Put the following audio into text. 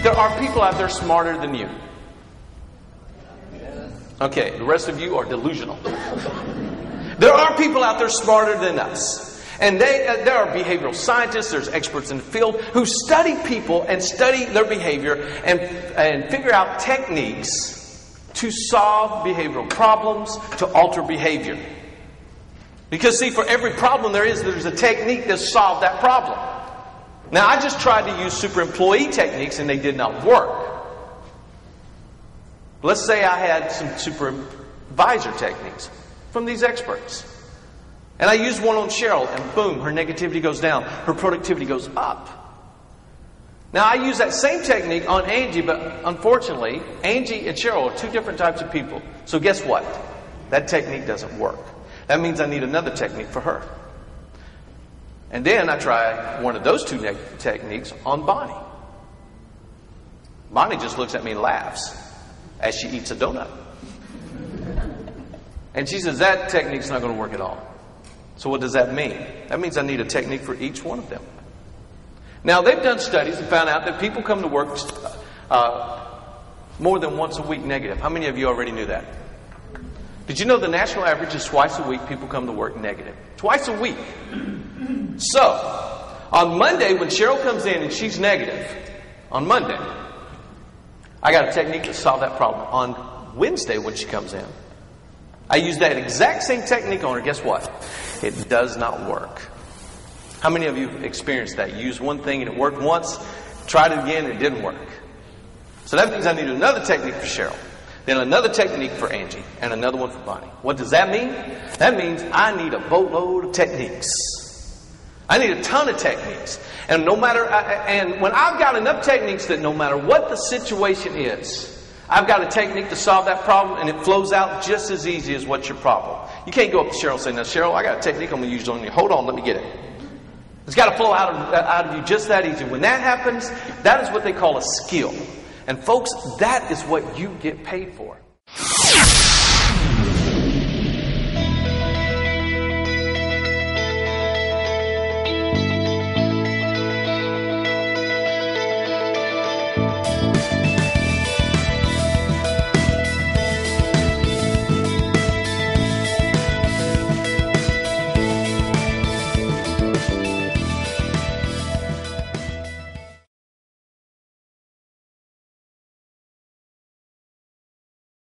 there are people out there smarter than you? Okay, the rest of you are delusional. There are people out there smarter than us. And there are behavioral scientists, there's experts in the field who study people and study their behavior and figure out techniques to solve behavioral problems, to alter behavior. Because see, for every problem there's a technique to solve that problem. Now, I just tried to use super employee techniques and they did not work. Let's say I had some supervisor techniques from these experts. And I used one on Cheryl, and boom, her negativity goes down. Her productivity goes up. Now, I use that same technique on Angie, but unfortunately, Angie and Cheryl are two different types of people. So guess what? That technique doesn't work. That means I need another technique for her. And then I try one of those two techniques on Bonnie. Bonnie just looks at me and laughs as she eats a donut. And she says, that technique's not going to work at all. So what does that mean? That means I need a technique for each one of them. Now, they've done studies and found out that people come to work more than once a week negative. How many of you already knew that? Did you know the national average is twice a week people come to work negative? Twice a week. So, on Monday when Cheryl comes in and she's negative, on Monday, I got a technique to solve that problem. On Wednesday when she comes in, I use that exact same technique on her. Guess what? It does not work. How many of you have experienced that? You used one thing and it worked once, tried it again and it didn't work. So that means I need another technique for Cheryl, then another technique for Angie, and another one for Bonnie. What does that mean? That means I need a boatload of techniques. I need a ton of techniques. And and when I've got enough techniques that no matter what the situation is, I've got a technique to solve that problem, and it flows out just as easy as what's your problem. You can't go up to Cheryl and say, now, Cheryl, I got a technique I'm going to use on you. Hold on, let me get it. It's got to flow out of you just that easy. When that happens, that is what they call a skill. And folks, that is what you get paid for.